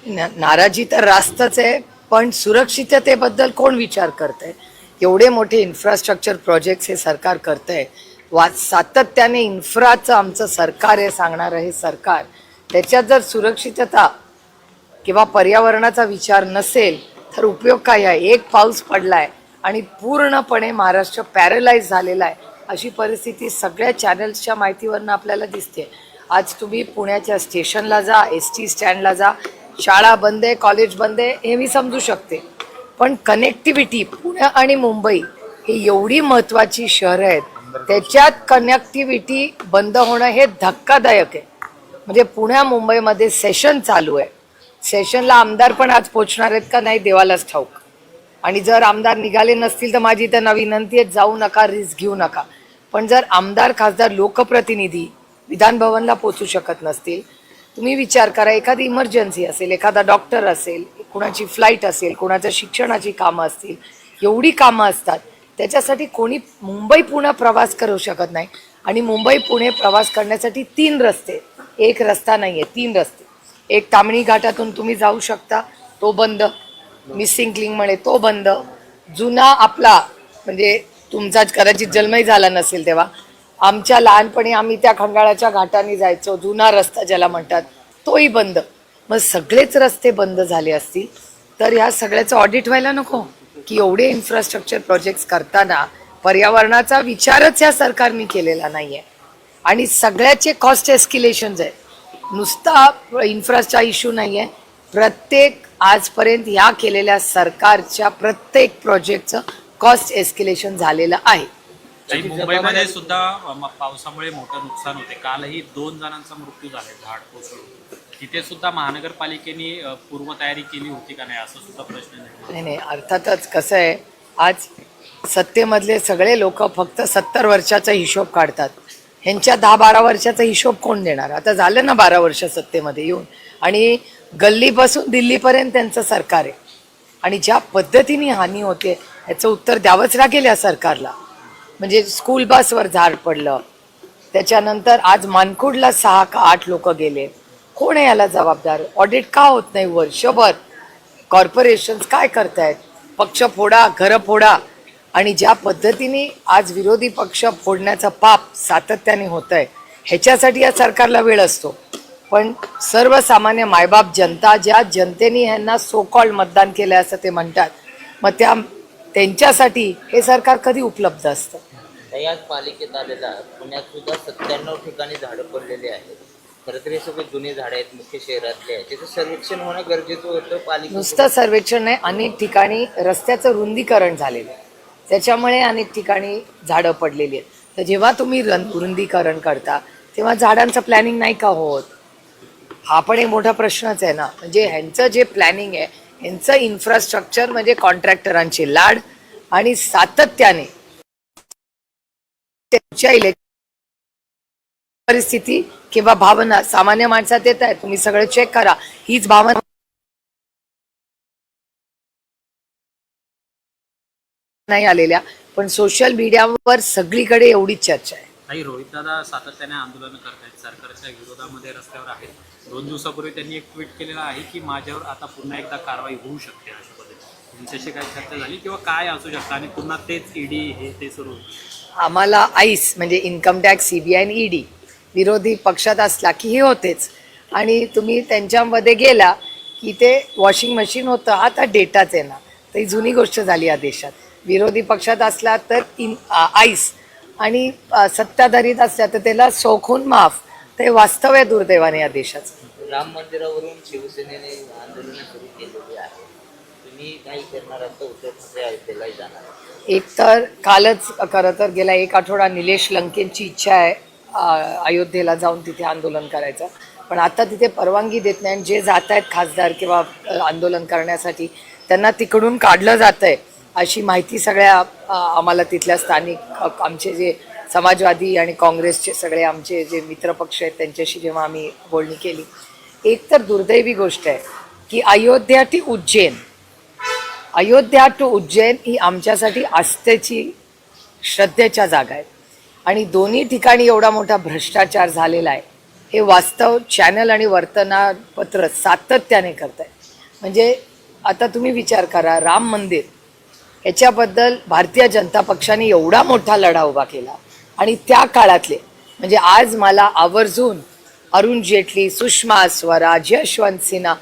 नाराजी तर रास्तच आहे, पण सुरक्षिततेबद्दल कोण विचार करतंय? एवढे मोठे इन्फ्रास्ट्रक्चर प्रोजेक्ट्स हे सरकार करतंय. सातत्याने इन्फ्राचं आमचं सरकार आहे सांगणारं हे सरकार, त्याच्यात जर सुरक्षितता किंवा पर्यावरणाचा विचार नसेल तर उपयोग काय आहे? एक पाऊस पडलाय आणि पूर्णपणे महाराष्ट्र पॅरलाइज झालेला आहे अशी परिस्थिती सगळ्या चॅनल्सच्या माहितीवरनं आपल्याला दिसते. आज तुम्ही पुण्याच्या स्टेशनला जा, ST स्टँडला जा, शाळा बंद आहे, कॉलेज बंद आहे, हे मी समजू शकते. पण कनेक्टिव्हिटी पुणे आणि मुंबई ही एवढी महत्त्वाची शहरं आहेत, त्याच्यात कनेक्टिव्हिटी बंद होणं हे धक्कादायक आहे. म्हणजे पुण्या मुंबईमध्ये सेशन चालू आहे. सेशनला आमदार पण आज पोचणार आहेत का नाही देवालाच ठाऊक. आणि जर आमदार निघाले नसतील तर माझी त्यांना विनंती आहे, जाऊ नका, रिस्क घेऊ नका. पण जर आमदार खासदार लोकप्रतिनिधी विधान भवनला पोचू शकत नसतील, तुम्ही विचार करा, एखादी इमर्जन्सी असेल, एखादा डॉक्टर असेल, कुणाची फ्लाईट असेल, कुणाच्या शिक्षणाची कामं असतील, एवढी कामं असतात, त्याच्यासाठी कोणी मुंबई पुणे प्रवास करू शकत नाही. आणि मुंबई पुणे प्रवास करण्यासाठी 3 रस्ते, एक रस्ता नाही आहे, 3 रस्ते. एक ताम्हिणी घाटातून तुम्ही जाऊ शकता, तो बंद. मिसिंग लिंकमुळे तो बंद. जुना आपला म्हणजे तुमचा कदाचित जन्मही झाला नसेल तेव्हा, आमच्या लहानपणी आम्ही त्या खंडाळाच्या घाटाने जायचो, जुना रस्ता ज्याला म्हणतात, तोही बंद. मग सगळेच रस्ते बंद झाले असतील तर ह्या सगळ्याचं ऑडिट व्हायला नको की एवढे इन्फ्रास्ट्रक्चर प्रोजेक्ट्स करताना पर्यावरणाचा विचारच या सरकारने केलेला नाही आहे. आणि सगळ्याचे कॉस्ट एस्किलेशन्स आहे, नुसता इन्फ्राचा इश्यू नाही आहे. प्रत्येक आजपर्यंत ह्या केलेल्या सरकारच्या प्रत्येक प्रोजेक्टचं कॉस्ट एस्किलेशन झालेलं आहे. मुंबईमध्ये सुद्धा पावसामुळे मोठं नुकसान होते. कालही 2 जणांचा मृत्यू झाला झाड कोसळून. तिथे सुद्धा महानगरपालिकेने पूर्वतयारी केली होती का नाही असं सुद्धा प्रश्न नाही नाही, अर्थातच कसं आहे, आज सत्तेमधले सगळे लोक फक्त 70 वर्षाचा हिशोब काढतात. ह्यांच्या 10-12 वर्षाचा हिशोब कोण देणार? आता झालं ना 12 वर्ष सत्तेमध्ये येऊन, आणि गल्लीपासून दिल्लीपर्यंत त्यांचं सरकार आहे. आणि ज्या पद्धतीने हानी होते याचं उत्तर द्यावंच लागेल या सरकारला. म्हणजे स्कूल बसवर झाड पडलं, त्याच्यानंतर आज मानकुडला 6 का 8 लोक गेले. कोण आहे याला जबाबदार? ऑडिट का होत नाही वर्षभर? कॉर्पोरेशन्स काय करतायत? पक्ष फोडा, घरं फोडा. आणि ज्या पद्धतीने आज विरोधी पक्ष फोडण्याचं पाप सातत्याने होत आहे, ह्याच्यासाठी या सरकारला वेळ असतो. पण सर्वसामान्य मायबाप जनता, ज्या जनतेने ह्यांना सो कॉल्ड मतदान केलं असं ते म्हणतात, मग त्यांच्यासाठी हे सरकार कधी उपलब्ध असतं? याच पालिकेत आलेला पुण्यात सुद्धा 97 ठिकाणी झाडं पडलेली आहेत. खरं तर हे सगळे जुने झाडं आहेत, मुख्य शहरातले आहेत. त्याचं सर्वेक्षण होणं गरजेचं होतं. पालिका नुसतं सर्वेक्षण नाही, अनेक ठिकाणी रस्त्याचं रुंदीकरण झालेलं आहे, त्याच्यामुळे अनेक ठिकाणी झाडं पडलेली आहेत. तर जेव्हा तुम्ही रुंदीकरण करता तेव्हा झाडांचं प्लॅनिंग नाही का होत? हा पण एक मोठा प्रश्नच आहे ना. म्हणजे ह्यांचं जे प्लॅनिंग आहे, ह्यांचं इन्फ्रास्ट्रक्चर म्हणजे कॉन्ट्रॅक्टरांचे लाड, आणि सातत्याने त्यांच्या परिस्थिती किंवा भावना सामान्य माणसात येत आहे. तुम्ही सगळं चेक करा, हीच भावना नाही आलेल्या, पण सोशल मीडियावर सगळीकडे एवढीच चर्चा आहे. काही रोहित दादा सातत्याने आंदोलन करतायत, सरकारच्या विरोधामध्ये रस्त्यावर आहेत. 2 दिवसापूर्वी त्यांनी एक ट्विट केलेलं आहे की माझ्यावर आता पुन्हा एकदा कारवाई होऊ शकते. अशा पद्धतीने तुमच्याशी काय चर्चा झाली किंवा काय असू शकतं? आणि पुन्हा तेच ED हे ते सुरू होईल? आम्हाला आईस म्हणजे इन्कम टॅक्स, CBI आणि ED विरोधी पक्षात असला की हे होतेच. आणि तुम्ही त्यांच्यामध्ये गेला की ते वॉशिंग मशीन होतं, आता डेटाच आहे ना. तर ही जुनी गोष्ट झाली या देशात. विरोधी पक्षात असला तर आईस, आणि सत्ताधारीत असल्या तर त्याला सौखून माफ. ते वास्तव आहे दुर्दैवाने या देशाचं. राम मंदिरावरून शिवसेनेने आंदोलन सुरू केलेली आहे. तुम्ही काही करणार आहात? उद्धव ठाकरे अयोध्येला जाणार? एक तर कालच खरं तर गेला 1 आठवडा निलेश लंकेंची इच्छा आहे अयोध्येला जाऊन तिथे आंदोलन करायचं, पण आता तिथे परवानगी देत नाही. जे जात आहेत खासदार किंवा आंदोलन करण्यासाठी त्यांना तिकडून काढलं जातं आहे अशी माहिती सगळ्या आम्हाला तिथल्या स्थानिक आमचे जे समाजवादी आणि काँग्रेसचे सगळे आमचे जे मित्रपक्ष आहेत त्यांच्याशी जेव्हा आम्ही बोलणी केली. एक तर दुर्दैवी गोष्ट आहे की अयोध्या टू उज्जैन ही आमच्यासाठी आस्थेची, श्रद्धेच्या जागा आहेत. आणि दोन्ही ठिकाणी एवढा मोठा भ्रष्टाचार झालेला आहे हे वास्तव चॅनल आणि वर्तमानपत्र सातत्याने करत आहे. म्हणजे आता तुम्ही विचार करा, राम मंदिर याच्याबद्दल भारतीय जनता पक्षाने एवढा मोठा लढा उभा केला आणि त्या काळातले म्हणजे आज मला आवर्जून अरुण जेटली, सुषमा स्वराज, यशवंत सिन्हा,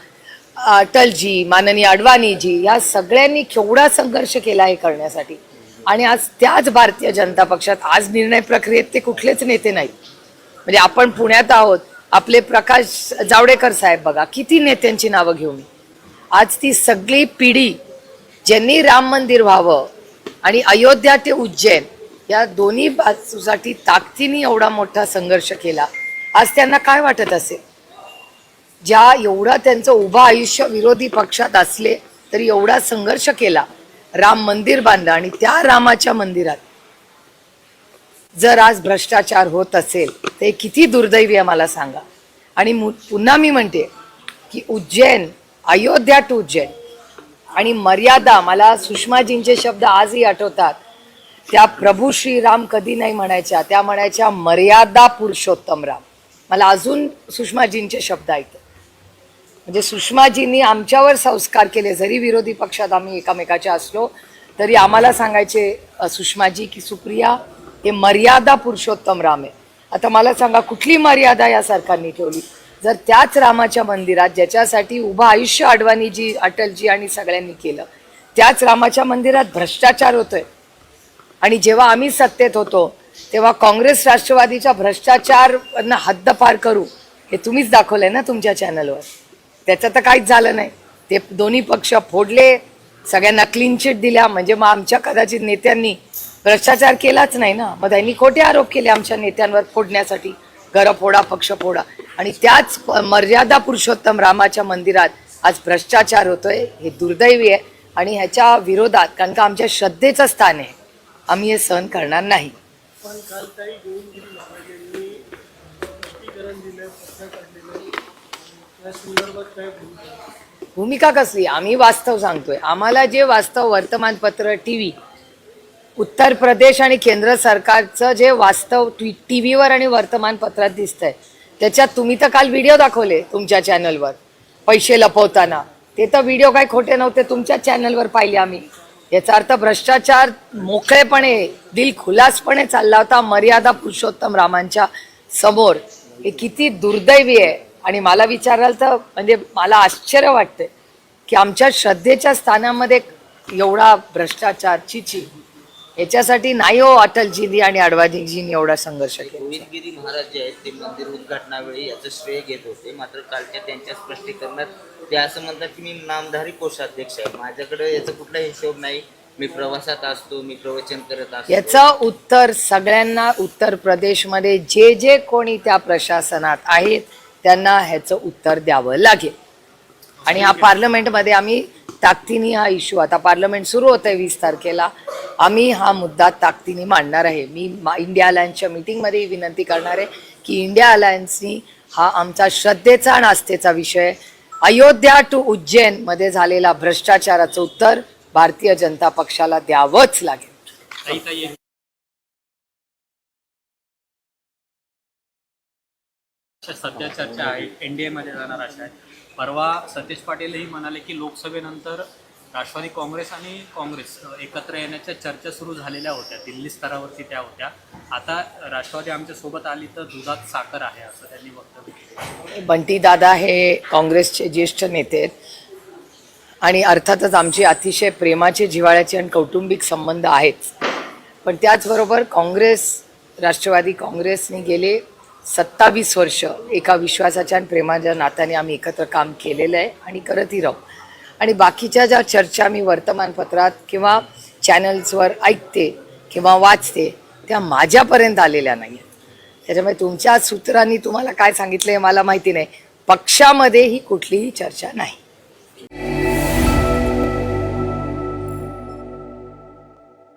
अटलजी, माननीय अडवाणीजी या सगळ्यांनी केवढा संघर्ष केला हे करण्यासाठी. आणि आज त्याच भारतीय जनता पक्षात आज निर्णय प्रक्रियेत ते कुठलेच नेते नाहीत. म्हणजे आपण पुण्यात आहोत, आपले प्रकाश जावडेकर साहेब बघा, किती नेत्यांची नावं घेऊ मी. आज ती सगळी पिढी ज्यांनी राम मंदिर व्हावं आणि अयोध्या ते उज्जैन या दोन्ही बाजूसाठी ताकदीने एवढा मोठा संघर्ष केला, आज त्यांना काय वाटत असेल. ज्या एवढा त्यांचं उभं आयुष्य विरोधी पक्षात असले तरी एवढा संघर्ष केला, राम मंदिर बांधलं आणि त्या रामाच्या मंदिरात जर आज भ्रष्टाचार होत असेल ते किती दुर्दैवी आहे मला सांगा. आणि पुन्हा मी म्हणते की उज्जैन, अयोध्या टू उज्जैन आणि मर्यादा, मला सुषमाजींचे शब्द आजही आठवतात. त्या प्रभू श्रीराम कधी नाही म्हणायच्या, त्या म्हणायच्या मर्यादा पुरुषोत्तम राम. मला अजून सुषमाजींचे शब्द ऐकतात. म्हणजे सुषमाजींनी आमच्यावर संस्कार केले, जरी विरोधी पक्षात आम्ही एकामेकाच्या असलो तरी आम्हाला सांगायचे सुषमाजी की सुप्रिया हे मर्यादा पुरुषोत्तम राम आहे. आता मला सांगा कुठली मर्यादा या सरकारने ठेवली. जर त्याच रामाच्या मंदिरात ज्याच्यासाठी उभं आयुष्य अडवाणीजी, अटलजी आणि सगळ्यांनी केलं, त्याच रामाच्या मंदिरात भ्रष्टाचार होतोय. आणि जेव्हा आम्ही सत्तेत होतो तेव्हा काँग्रेस राष्ट्रवादीच्या भ्रष्टाचारांना हद्दपार करू हे तुम्हीच दाखवलंय ना तुमच्या चॅनलवर. त्याचं तर काहीच झालं नाही. ते दोन्ही पक्ष फोडले, सगळ्यांना क्लीन चिट दिल्या. म्हणजे मग आमच्या कदाचित नेत्यांनी भ्रष्टाचार केलाच नाही ना. मग त्यांनी खोटे आरोप केले आमच्या नेत्यांवर फोडण्यासाठी, घर फोडा, पक्ष फोडा. आणि त्याच मर्यादा पुरुषोत्तम रामाच्या मंदिरात आज भ्रष्टाचार होतोय, हे दुर्दैवी आहे. आणि ह्याच्या विरोधात, कारण का आमच्या श्रद्धेचं स्थान आहे, आम्ही हे सहन करणार नाही. पण काल काही गोविंदगिरी महाराजांनी स्पष्टीकरण दिलं, पत्र काढलेलं, त्या संदर्भात काय भूमिका कसली? आम्ही वास्तव सांगतोय. आम्हाला जे वास्तव वर्तमानपत्र, टीव्ही, उत्तर प्रदेश आणि केंद्र सरकारचं जे वास्तव टीव्हीवर आणि वर्तमानपत्रात दिसतंय, त्याच्यात तुम्ही तर काल व्हिडिओ दाखवले तुमच्या चॅनलवर पैसे लपवताना. ते तर व्हिडिओ काही खोटे नव्हते, तुमच्या चॅनलवर पाहिले आम्ही. याचा अर्थ भ्रष्टाचार मोकळेपणे, दिलखुलासपणे चालला होता मर्यादा पुरुषोत्तम रामांच्या समोर. हे किती दुर्दैवी आहे. आणि मला विचाराल तर म्हणजे मला आश्चर्य वाटते की आमच्या श्रद्धेच्या स्थानामध्ये एवढा भ्रष्टाचार, चिची. याच्यासाठी नाही हो अटलजींनी आणि अडवाणीजींनी एवढा संघर्ष केला. गोविंदगिरी महाराज जे आहेत ते मंदिर उद्घाटनावेळी याचं श्रेय घेत होते. मात्र कालच्या त्यांच्या स्पष्टीकरणात ते असं म्हणतात की मी नामधारी कोषाध्यक्ष आहे, माझ्याकडे याचा कुठला हिशोब नाही, मी प्रवासात असतो, मी प्रवचन करत असतो. याचं उत्तर सगळ्यांना उत्तर प्रदेशमध्ये जे जे कोणी त्या प्रशासनात आहेत त्यांना ह्याचं उत्तर द्यावं लागेल. आणि हा पार्लमेंटमध्ये आम्ही ताकदीने हा इश्यू, आता पार्लमेंट सुरू होत आहे 20 तारखेला, आम्ही हा मुद्दा ताकदीने मांडणार आहे. मी इंडिया अलायन्सच्या मीटिंगमध्ये विनंती करणार आहे की इंडिया अलायन्सनी हा आमचा श्रद्धेचा आणि आस्थेचा विषय, अयोध्या टू उज्जैन मध्ये झालेला भ्रष्टाचाराचं उत्तर भारतीय जनता पक्षाला द्यावंच लागेल. सध्या चर्चा आहे एनडीए मध्ये जाणार अशा आहे. परवा सतीश पाटीलही म्हणाले की लोकसभेनंतर राष्ट्रवादी काँग्रेस आणि काँग्रेस एकत्र येण्याच्या चर्चा सुरू झालेल्या होत्या, दिल्ली स्तरावरती त्या होत्या. आता राष्ट्रवादी आमच्या सोबत आली तर दुधात साखर आहे असं त्यांनी वक्तव्य केलं. बंटी दादा हे काँग्रेसचे ज्येष्ठ नेते आहेत आणि अर्थातच आमचे अतिशय प्रेमाचे, जिव्हाळ्याचे आणि कौटुंबिक संबंध आहेत. पण त्याचबरोबर काँग्रेस, राष्ट्रवादी काँग्रेसने गेले 27 वर्ष एका विश्वासाच्या आणि प्रेमाच्या नात्याने आम्ही एकत्र काम केलेलं आहे आणि करतही राहू. आणि बाकीच्या ज्या चर्चा मी वर्तमानपत्रात किंवा चॅनल्सवर ऐकते किंवा वाचते त्या माझ्यापर्यंत आलेल्या नाही आहेत. त्याच्यामुळे तुमच्या सूत्रांनी तुम्हाला काय सांगितलं हे मला माहिती नाही. पक्षामध्ये ही कुठलीही चर्चा नाही.